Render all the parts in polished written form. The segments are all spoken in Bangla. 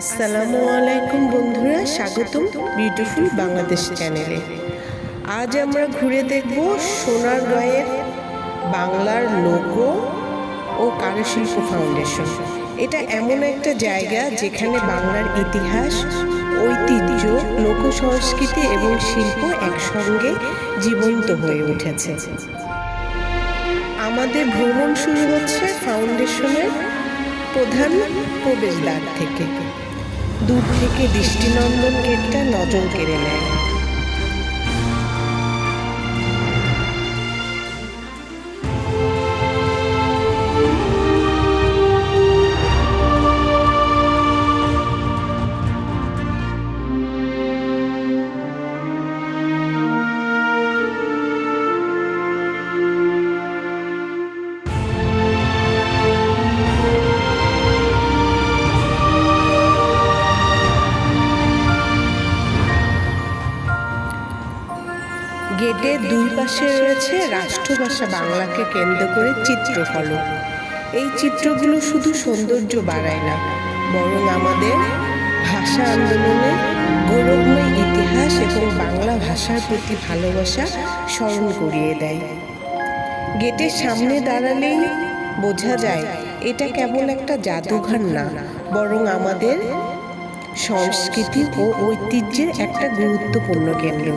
আসসালামু আলাইকুম বন্ধুরা, স্বাগতম বিউটিফুল বাংলাদেশ চ্যানেলে। আজ আমরা ঘুরে দেখব সোনারগাঁয়ের বাংলার লোগো ও কারুশিল্প ফাউন্ডেশন। এটা এমন একটা জায়গা যেখানে বাংলার ইতিহাস, ঐতিহ্য, লোক সংস্কৃতি এবং শিল্প একসঙ্গে জীবন্ত হয়ে উঠেছে। আমাদের ভ্রমণ শুরু হচ্ছে ফাউন্ডেশনের প্রধান প্রবেশদ্বার থেকে। দূর থেকে দৃষ্টিনন্দন গেটটা নজর কেড়ে নেয়। গেটের দুই পাশে রয়েছে রাষ্ট্রভাষা বাংলাকে কেন্দ্র করে চিত্রফলক। এই চিত্রগুলো শুধু সৌন্দর্য বাড়ায় না, বরং আমাদের ভাষা আন্দোলনের গৌরবময় ইতিহাস এবং বাংলা ভাষার প্রতি ভালোবাসা স্মরণ করিয়ে দেয়। গেটের সামনে দাঁড়ালেই বোঝা যায় এটা কেবল একটা জাদুঘর না, বরং আমাদের সংস্কৃতি ও ঐতিহ্যের একটা গুরুত্বপূর্ণ কেন্দ্র।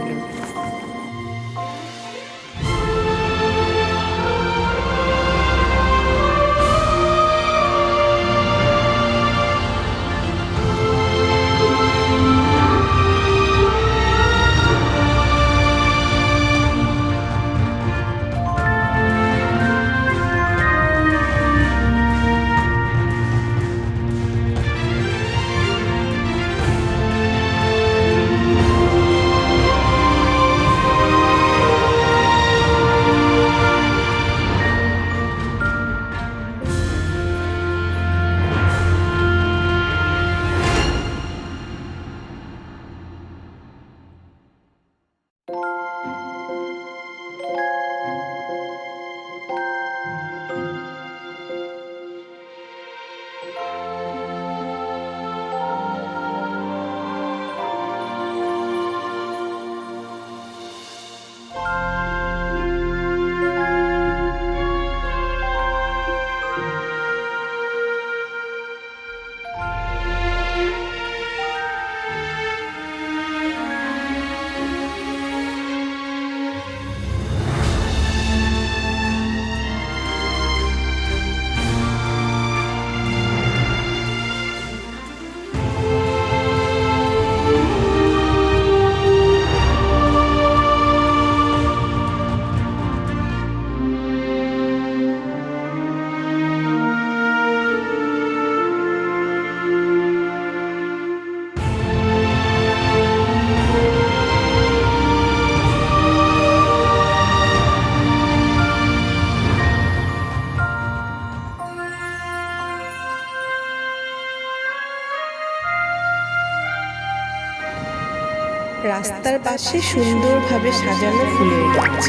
রাস্তার পাশে সুন্দরভাবে সাজানো ফুলের গাছ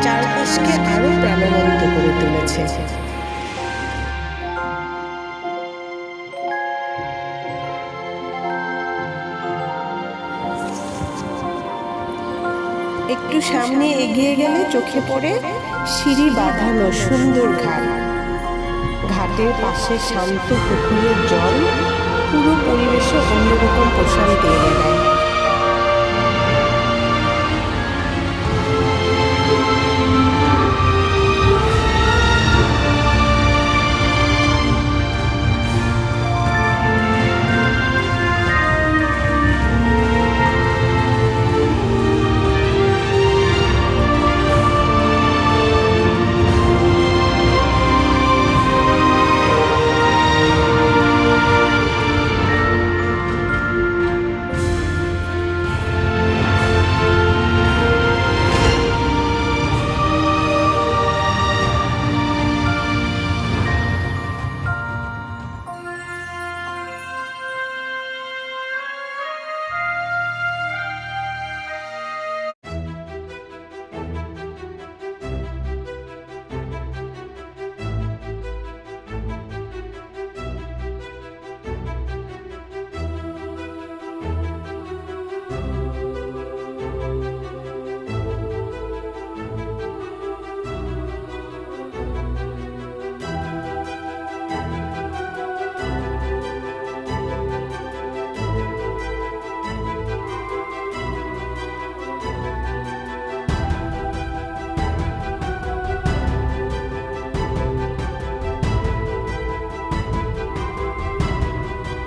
চারপাশকে আরো প্রাণবন্ত করে তুলেছে। একটু সামনে এগিয়ে গেলে চোখে পড়ে সিঁড়ি বাঁধানো সুন্দর ঘাট। ঘাটের পাশে শান্ত পুকুরের জল পুরো পরিবেশে অন্যরকম প্রশান্তি এনে দেয়।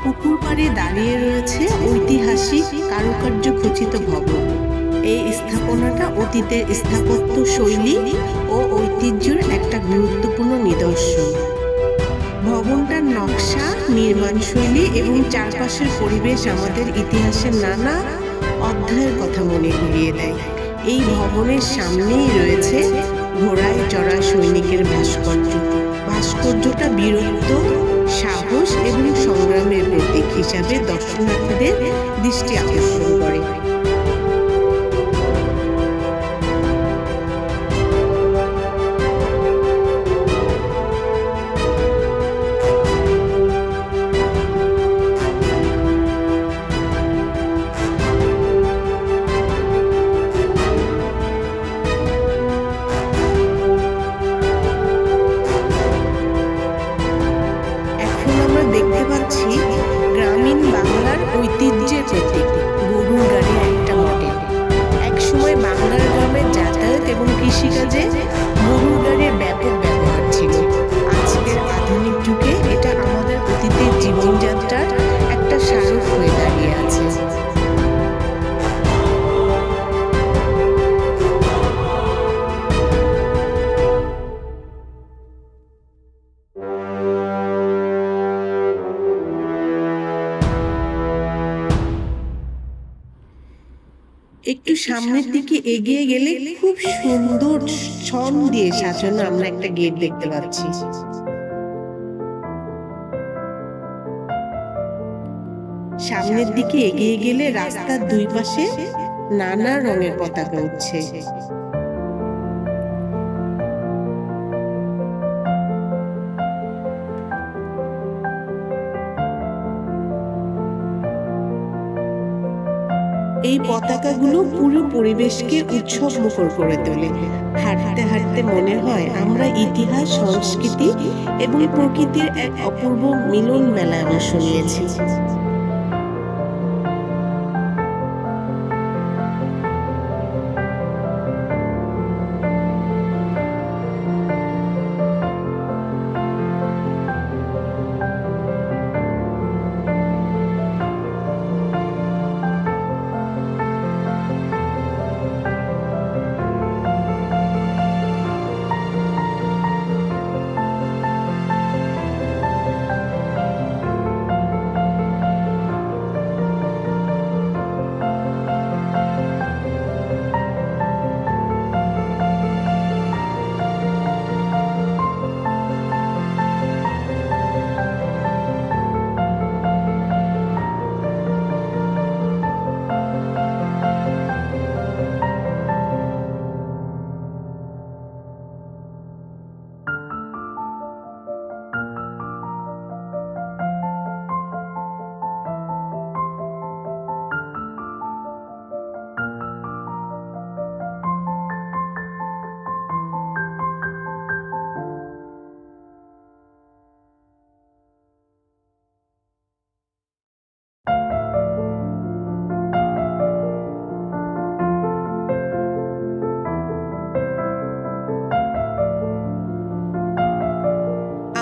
পুকুর পাড়ে দাঁড়িয়ে রয়েছে ঐতিহাসিক কারুকার্য খচিত ভবন। এই স্থাপনাটা অতীতের স্থাপত্য শৈলী ও ঐতিহ্যের একটা গুরুত্বপূর্ণ নিদর্শন। ভবনটার নকশা, নির্মাণশৈলী এবং চারপাশের পরিবেশ আমাদের ইতিহাসের নানা অধ্যায়ের কথা মনে করিয়ে দেয়। এই ভবনের সামনেই রয়েছে ঘোড়ায় চড়া সৈনিকের ভাস্কর্য। ভাস্কর্যটা বীরত্ব, সাহস এবং সংগ্রামের প্রতীক হিসাবে দর্শনার্থীদের দৃষ্টি আকর্ষণ করে। দেখতে পাচ্ছি গ্রামীণ বাংলার ঐতিহ্যের প্রতীক গরুর গাড়ির একটা মডেল। একসময় বাংলার গ্রামে যাতায়াত এবং কৃষিকাজে গরুর গাড়ির ব্যাপক ব্যবহার ছিল। আজকের আধুনিক যুগে এটা আমাদের অতীতের জীবনযাত্রার একটা স্মারক হয়ে দাঁড়িয়ে আছে। একটু সামনের দিকে এগিয়ে গেলে খুব সুন্দর ছন দিয়ে সাজানো আমরা একটা গেট দেখতে পাচ্ছি। সামনের দিকে এগিয়ে গেলে রাস্তার দুই পাশে নানা রঙের পতাকা উঠছে। এই পতাকাগুলো পুরো পরিবেশকে উৎসব মুখর করে তোলে। হাঁটতে হাঁটতে মনে হয় আমরা ইতিহাস, সংস্কৃতি এবং প্রকৃতির এক অপূর্ব মিলন মেলায় অংশ নিয়েছি।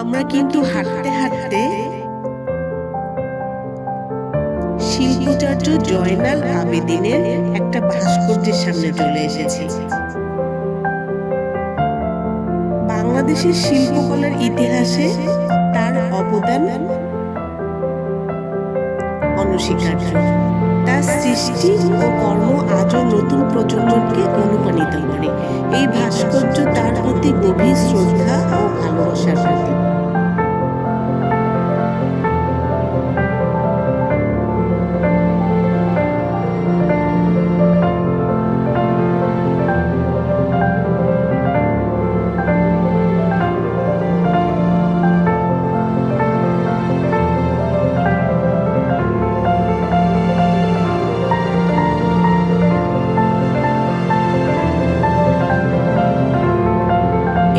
আমরা কিন্তু হাঁটতে হাঁটতে শিল্পাচার্য জয়নাল আবেদিনের একটা ভাস্কর্যের সামনে চলে এসেছি। বাংলাদেশের শিল্পকলার ইতিহাসে তার অবদান অনস্বীকার্য। তার সৃষ্টি ও কর্ম আজও নতুন প্রজন্মকে অনুপ্রাণিত করে। এই ভাস্কর্য তার প্রতি গভীর শ্রদ্ধা ও ভালোবাসার প্রতীক।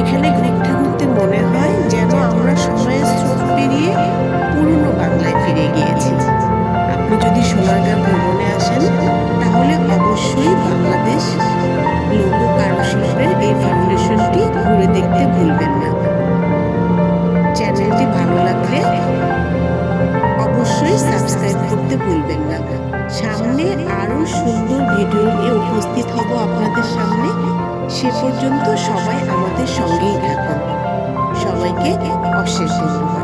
এখানে ঘুরতে ঘুরতে মনে হয় যেন আমরা সময়ের স্রোত পেরিয়ে পুরনো বাংলায় ফিরে গিয়েছি। আপনি যদি সোনারগাঁ ভ্রমণে আসেন তাহলে অবশ্যই বাংলাদেশ লোক কারুশিল্পের এই ফাউন্ডেশনটি ঘুরে দেখতে ভুলবেন না। চ্যানেলটি ভালো লাগলে অবশ্যই উপস্থিত হব আপনাদের সামনে। সে পর্যন্ত সবাই আমাদের সঙ্গেই থাকুন। সবাইকে অশেষ ধন্যবাদ।